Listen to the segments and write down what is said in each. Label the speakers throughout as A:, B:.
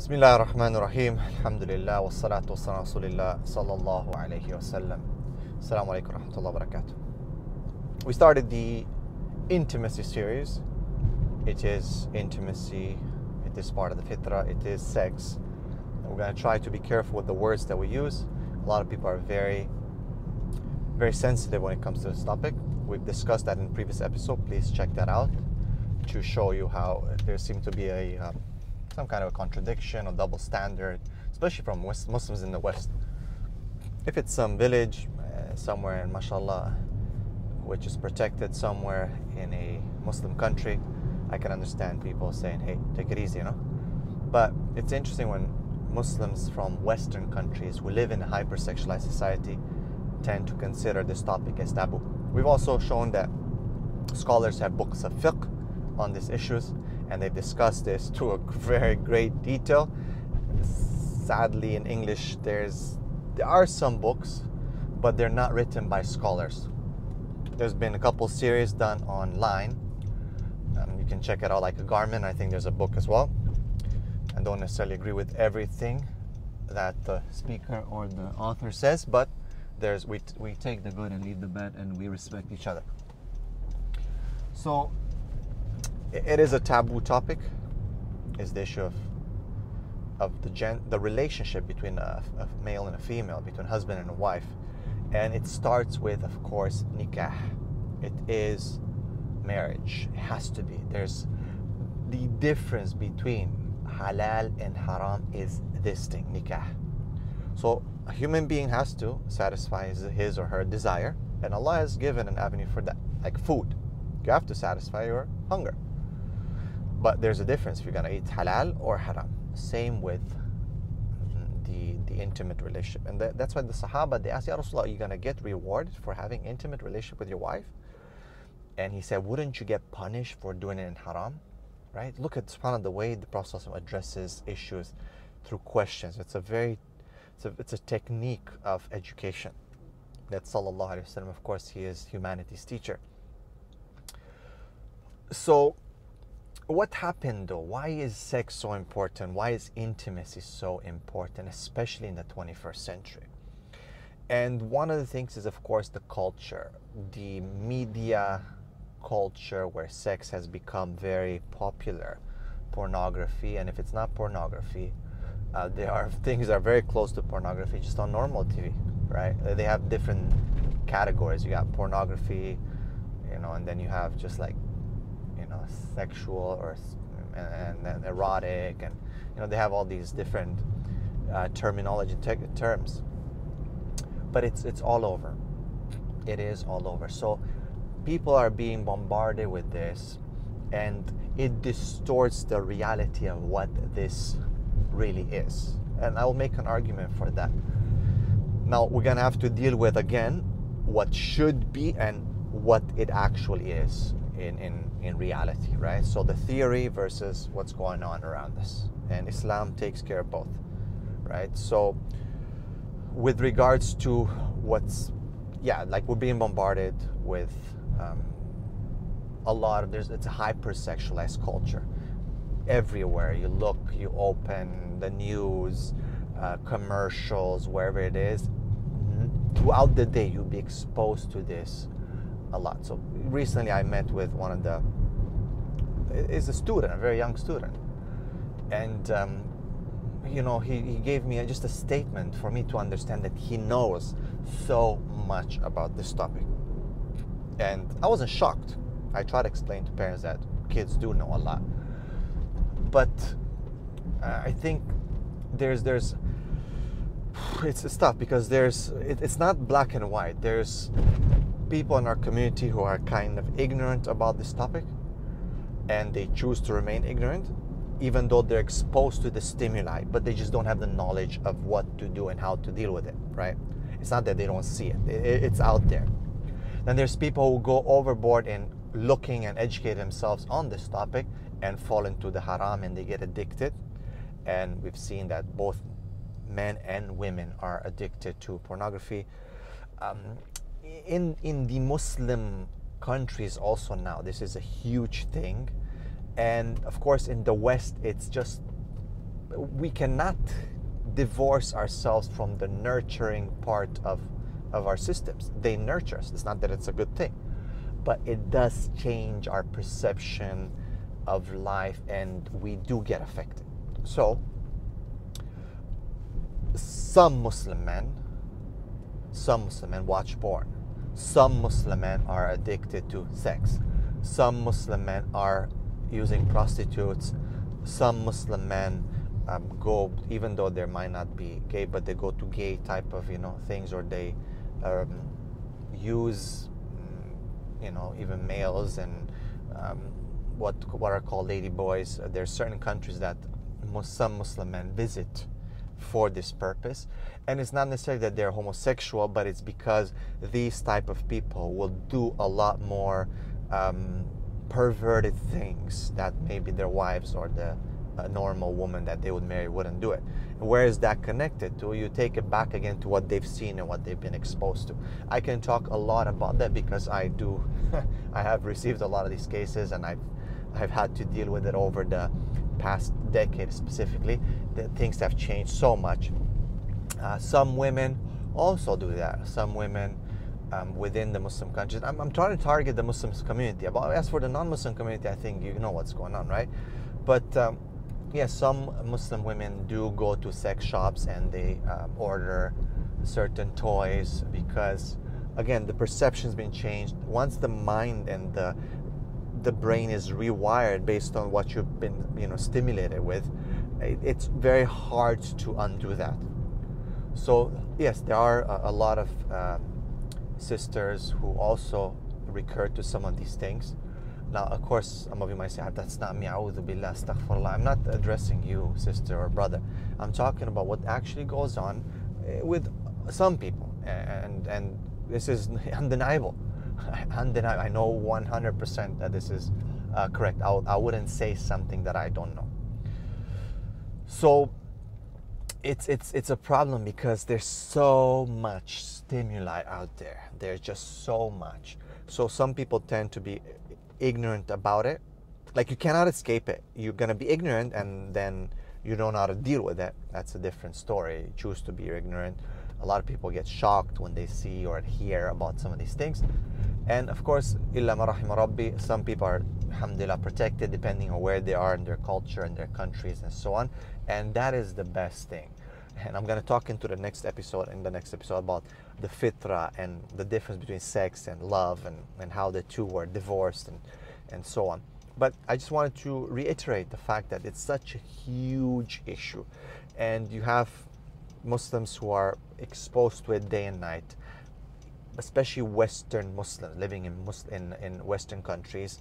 A: Bismillah ar-Rahman ar-Rahim. Alhamdulillah wa salatu wa salam Rasulillah sallallahu alayhi wa sallam. Assalamu alaikum wa rahmatullahi wa barakatuh. We started the intimacy series. It is intimacy, it is part of the fitrah, it is sex. And we're going to try to be careful with the words that we use. A lot of people are very sensitive when it comes to this topic. We've discussed that in the previous episode. Please check that out to show you how there seems to be some kind of a contradiction or double standard, especially from Muslims in the West. If it's some village somewhere in mashallah, which is protected somewhere in a Muslim country, I can understand people saying, hey, take it easy, But it's interesting when Muslims from Western countries who live in a hypersexualized society tend to consider this topic as taboo. We've also shown that scholars have books of fiqh on these issues, and they've discussed this to a very great detail. Sadly, in English, there are some books, but they're not written by scholars. There's been a couple series done online. You can check it out, like a Garmin. I think there's a book as well. I don't necessarily agree with everything that the speaker or the author says, but we take the good and leave the bad, and we respect each other. So it is a taboo topic, is the issue of the relationship between a male and a female, between husband and a wife. And it starts with, of course, nikah. It is marriage. It has to be. There's the difference between halal and haram is this thing, nikah. So a human being has to satisfy his or her desire, and Allah has given an avenue for that, like food. You have to satisfy your hunger. But there's a difference if you're going to eat halal or haram. Same with the intimate relationship. And that's why the Sahaba, they asked, Ya Rasulullah, are you going to get rewarded for having intimate relationship with your wife? And he said, wouldn't you get punished for doing it in haram? Right? Look at the way the Prophet addresses issues through questions. It's a technique of education. That Sallallahu Alaihi Wasallam, of course, he is humanity's teacher. So what happened though? Why is sex so important? Why is intimacy so important, especially in the 21st century? And one of the things is, of course, the culture, the media culture where sex has become very popular. Pornography, and if it's not pornography, there are things that are very close to pornography just on normal TV, right? They have different categories. You got pornography, and then you have just like, sexual and erotic, and they have all these different terminology terms. But it's all over. It is all over. So people are being bombarded with this, and it distorts the reality of what this really is. And I will make an argument for that. Now we're gonna have to deal with again what should be and what it actually is in reality, right? So the theory versus what's going on around us, and Islam takes care of both, right? So with regards to like we're being bombarded with a lot of it's a hypersexualized culture. Everywhere you look, you open the news, commercials, wherever it is, throughout the day you'll be exposed to this a lot. So recently I met with one of is a student, a very young student, and he gave me just a statement for me to understand that he knows so much about this topic. And I wasn't shocked. I try to explain to parents that kids do know a lot, but I think it's tough because it's not black and white. There's people in our community who are kind of ignorant about this topic, and they choose to remain ignorant even though they're exposed to the stimuli, but they just don't have the knowledge of what to do and how to deal with it, right? It's not that they don't see it, it's out there. Then there's people who go overboard in looking and educate themselves on this topic and fall into the haram, and they get addicted. And we've seen that both men and women are addicted to pornography. In the Muslim countries also now, this is a huge thing. And of course in the West it's just we cannot divorce ourselves from the nurturing part of our systems. They nurture us. It's not that it's a good thing, but it does change our perception of life, and we do get affected. So some Muslim men watch porn. Some Muslim men are addicted to sex. Some Muslim men are using prostitutes. Some Muslim men go, even though they might not be gay, but they go to gay type of things, or they use even males and what are called lady boys. There are certain countries that some Muslim men visit for this purpose, and it's not necessarily that they're homosexual, but it's because these type of people will do a lot more perverted things that maybe their wives or the normal woman that they would marry wouldn't do it. And where is that connected to? You take it back again to what they've seen and what they've been exposed to. I can talk a lot about that because I do I have received a lot of these cases, and I've had to deal with it over the past decade specifically. Things have changed so much. Some women also do that. Some women within the Muslim countries. I'm trying to target the Muslim community. As for the non-Muslim community, I think you know what's going on, right? But yeah, some Muslim women do go to sex shops and they order certain toys because, again, the perception's been changed. Once the mind and the brain is rewired based on what you've been stimulated with, it's very hard to undo that. So yes, there are a lot of sisters who also recur to some of these things. Now, of course, some of you might say, that's not me, a'udhu billah, astaghfirullah. I'm not addressing you, sister or brother. I'm talking about what actually goes on with some people, and this is undeniable. I know 100% that this is correct. I wouldn't say something that I don't know. So it's a problem because there's so much stimuli out there. There's just so much. So some people tend to be ignorant about it. Like, you cannot escape it. You're gonna be ignorant, and then you don't know how to deal with it. That's a different story. You choose to be ignorant. A lot of people get shocked when they see or hear about some of these things. And of course, illa ma rahima rabbi, some people are, alhamdulillah, protected depending on where they are in their culture and their countries and so on. And that is the best thing. And I'm going to talk in the next episode about the fitra and the difference between sex and love, and how the two were divorced and so on. But I just wanted to reiterate the fact that it's such a huge issue, and you have Muslims who are exposed to it day and night, especially Western Muslims living in Western countries,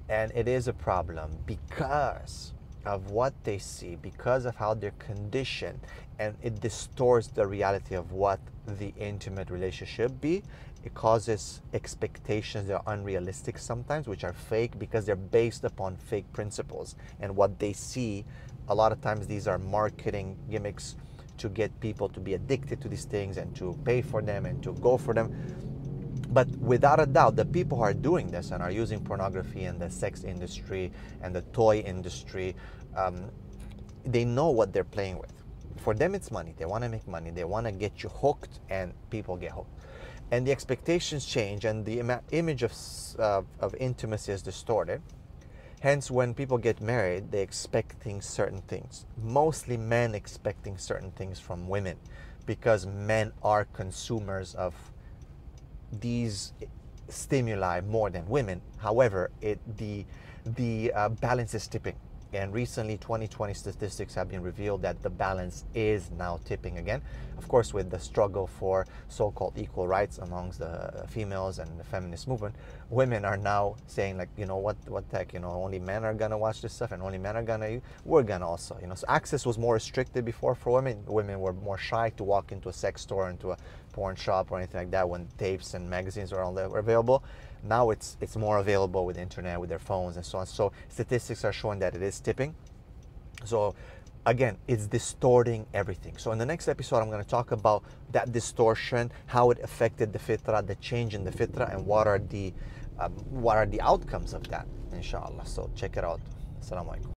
A: and it is a problem because of what they see, because of how they're conditioned, and it distorts the reality of what the intimate relationship be. It causes expectations that are unrealistic sometimes, which are fake because they're based upon fake principles. And what they see, a lot of times these are marketing gimmicks to get people to be addicted to these things and to pay for them and to go for them. But without a doubt, the people who are doing this and are using pornography and the sex industry and the toy industry, they know what they're playing with. For them, it's money. They want to make money. They want to get you hooked, and people get hooked. And the expectations change, and the image of intimacy is distorted. Hence, when people get married, they expecting certain things. Mostly men expecting certain things from women, because men are consumers of these stimuli more than women. However, the balance is tipping. And recently, 2020 statistics have been revealed that the balance is now tipping again. Of course, with the struggle for so-called equal rights amongst the females and the feminist movement, women are now saying, like, what the heck, only men are gonna watch this stuff, and only men are we're gonna also, so access was more restricted before for women. Women were more shy to walk into a sex store, into a porn shop or anything like that when tapes and magazines were available. Now it's more available with the internet, with their phones and so on. So statistics are showing that it is tipping. So again, it's distorting everything. So in the next episode, I'm going to talk about that distortion, how it affected the fitra, the change in the fitra, and what are the outcomes of that, inshallah. So check it out. Assalamu alaikum.